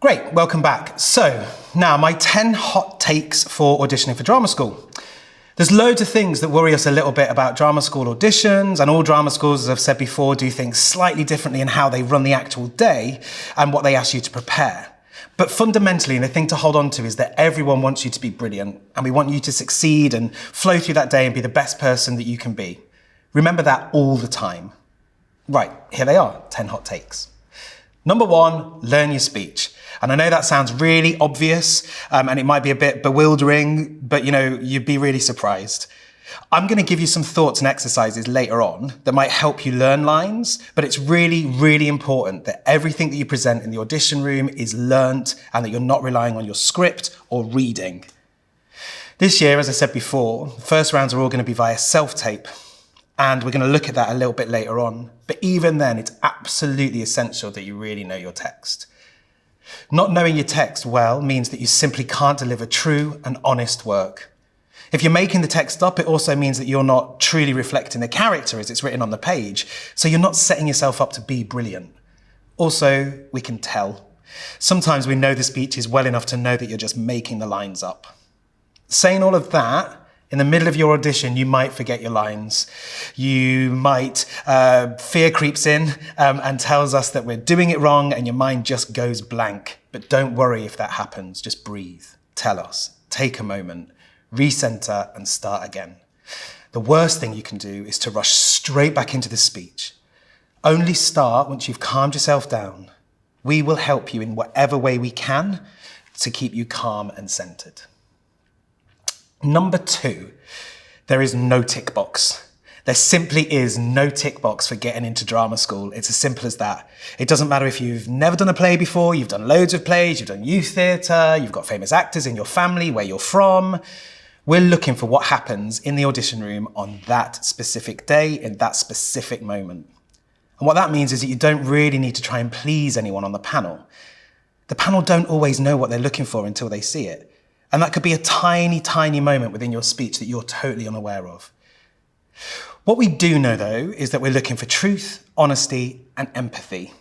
Great, welcome back. So now my 10 hot takes for auditioning for drama school. There's loads of things that worry us a little bit about drama school auditions, and all drama schools, as I've said before, do things slightly differently in how they run the actual day and what they ask you to prepare. But fundamentally, and the thing to hold on to is that everyone wants you to be brilliant, and we want you to succeed and flow through that day and be the best person that you can be. Remember that all the time. Right, here they are, 10 hot takes. Number 1, learn your speech. And I know that sounds really obvious and it might be a bit bewildering, but you'd be really surprised. I'm going to give you some thoughts and exercises later on that might help you learn lines, but it's really, really important that everything that you present in the audition room is learnt and that you're not relying on your script or reading. This year, as I said before, the first rounds are all going to be via self-tape. And we're going to look at that a little bit later on. But even then, it's absolutely essential that you really know your text. Not knowing your text well means that you simply can't deliver true and honest work. If you're making the text up, it also means that you're not truly reflecting the character as it's written on the page. So you're not setting yourself up to be brilliant. Also, we can tell. Sometimes we know the speeches well enough to know that you're just making the lines up. Saying all of that, in the middle of your audition, you might forget your lines. You might, fear creeps in and tells us that we're doing it wrong and your mind just goes blank. But don't worry if that happens, just breathe. Tell us, take a moment, recenter and start again. The worst thing you can do is to rush straight back into the speech. Only start once you've calmed yourself down. We will help you in whatever way we can to keep you calm and centered. Number 2, there is no tick box. There simply is no tick box for getting into drama school. It's as simple as that. It doesn't matter if you've never done a play before, you've done loads of plays, you've done youth theatre, you've got famous actors in your family, where you're from. We're looking for what happens in the audition room on that specific day, in that specific moment. And what that means is that you don't really need to try and please anyone on the panel. The panel don't always know what they're looking for until they see it. And that could be a tiny, tiny moment within your speech that you're totally unaware of. What we do know, though, is that we're looking for truth, honesty, and empathy.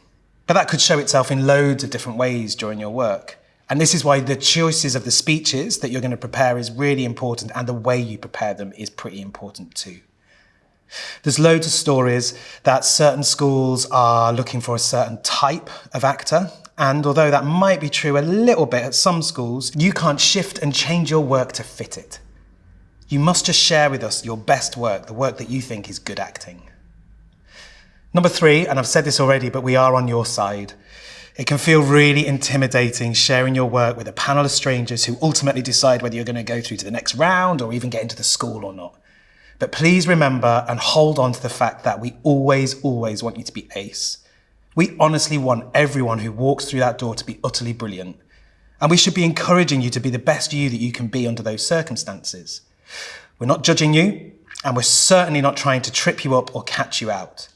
But that could show itself in loads of different ways during your work. And this is why the choices of the speeches that you're going to prepare is really important, and the way you prepare them is pretty important too. There's loads of stories that certain schools are looking for a certain type of actor. And although that might be true a little bit at some schools, you can't shift and change your work to fit it. You must just share with us your best work, the work that you think is good acting. Number 3, and I've said this already, but we are on your side. It can feel really intimidating sharing your work with a panel of strangers who ultimately decide whether you're going to go through to the next round or even get into the school or not. But please remember and hold on to the fact that we always want you to be ace. We honestly want everyone who walks through that door to be utterly brilliant. And we should be encouraging you to be the best you that you can be under those circumstances. We're not judging you, and we're certainly not trying to trip you up or catch you out.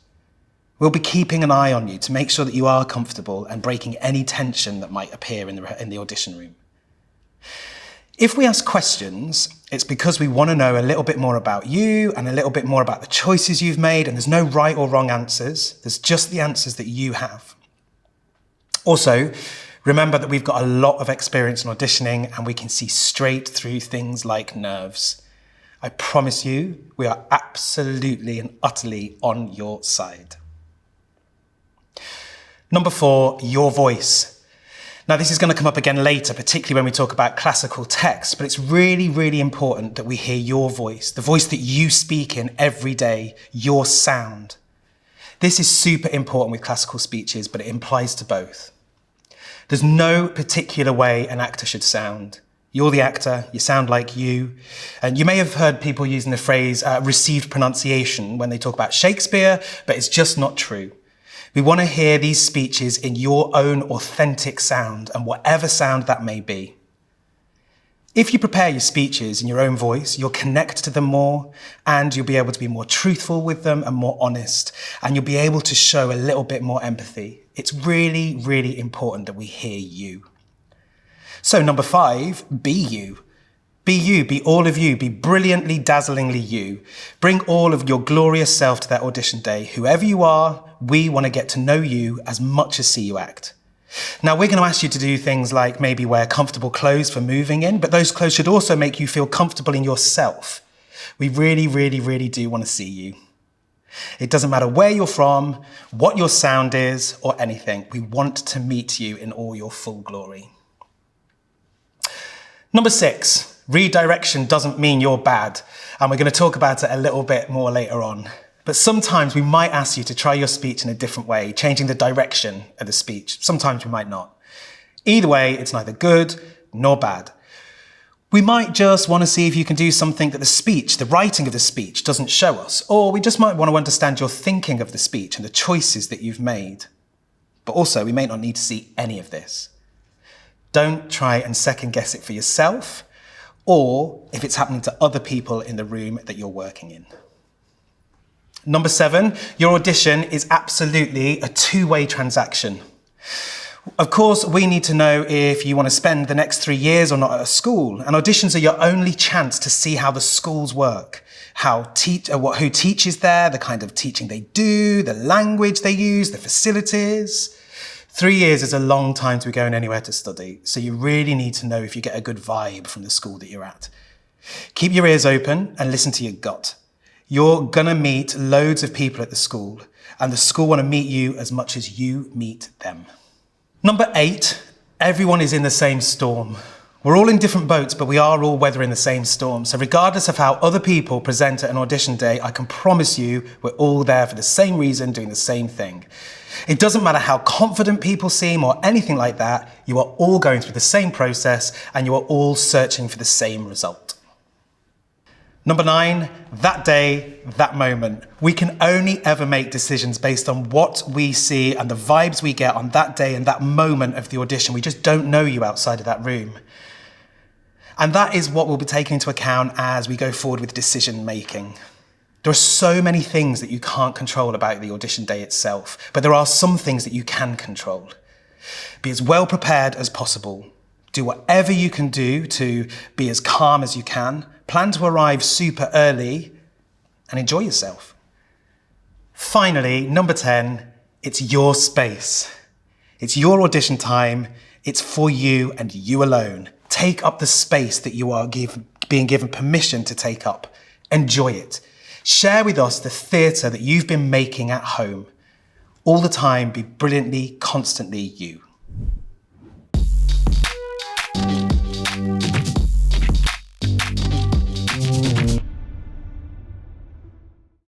We'll be keeping an eye on you to make sure that you are comfortable and breaking any tension that might appear in the audition room. If we ask questions, it's because we want to know a little bit more about you and a little bit more about the choices you've made, and there's no right or wrong answers. There's just the answers that you have. Also, remember that we've got a lot of experience in auditioning and we can see straight through things like nerves. I promise you, we are absolutely and utterly on your side. Number 4, your voice. Now, this is going to come up again later, particularly when we talk about classical text, but it's really, really important that we hear your voice, the voice that you speak in every day, your sound. This is super important with classical speeches, but it applies to both. There's no particular way an actor should sound. You're the actor, you sound like you. And you may have heard people using the phrase received pronunciation when they talk about Shakespeare, but it's just not true. We want to hear these speeches in your own authentic sound, and whatever sound that may be. If you prepare your speeches in your own voice, you'll connect to them more, and you'll be able to be more truthful with them and more honest, and you'll be able to show a little bit more empathy. It's really, really important that we hear you. So number 5, be you. Be you, be all of you, be brilliantly, dazzlingly you. Bring all of your glorious self to that audition day. Whoever you are, we want to get to know you as much as see you act. Now, we're going to ask you to do things like maybe wear comfortable clothes for moving in, but those clothes should also make you feel comfortable in yourself. We really, really, really do want to see you. It doesn't matter where you're from, what your sound is, or anything. We want to meet you in all your full glory. Number 6, redirection doesn't mean you're bad, and we're going to talk about it a little bit more later on. But sometimes we might ask you to try your speech in a different way, changing the direction of the speech. Sometimes we might not. Either way, it's neither good nor bad. We might just want to see if you can do something that the speech, the writing of the speech, doesn't show us. Or we just might want to understand your thinking of the speech and the choices that you've made. But also, we may not need to see any of this. Don't try and second guess it for yourself, or if it's happening to other people in the room that you're working in. Number 7, your audition is absolutely a two-way transaction. Of course, we need to know if you want to spend the next 3 years or not at a school, and auditions are your only chance to see how the schools work, who teaches there, the kind of teaching they do, the language they use, the facilities. 3 years is a long time to be going anywhere to study, so you really need to know if you get a good vibe from the school that you're at. Keep your ears open and listen to your gut. You're gonna meet loads of people at the school, and the school want to meet you as much as you meet them. Number 8, everyone is in the same storm. We're all in different boats, but we are all weathering the same storm. So regardless of how other people present at an audition day, I can promise you we're all there for the same reason, doing the same thing. It doesn't matter how confident people seem or anything like that, you are all going through the same process and you are all searching for the same result. Number 9, that day, that moment. We can only ever make decisions based on what we see and the vibes we get on that day and that moment of the audition. We just don't know you outside of that room. And that is what we'll be taking into account as we go forward with decision making. There are so many things that you can't control about the audition day itself, but there are some things that you can control. Be as well prepared as possible. Do whatever you can do to be as calm as you can. Plan to arrive super early and enjoy yourself. Finally, number 10, it's your space. It's your audition time. It's for you and you alone. Take up the space that you are being given permission to take up. Enjoy it. Share with us the theatre that you've been making at home. All the time, be brilliantly, constantly you.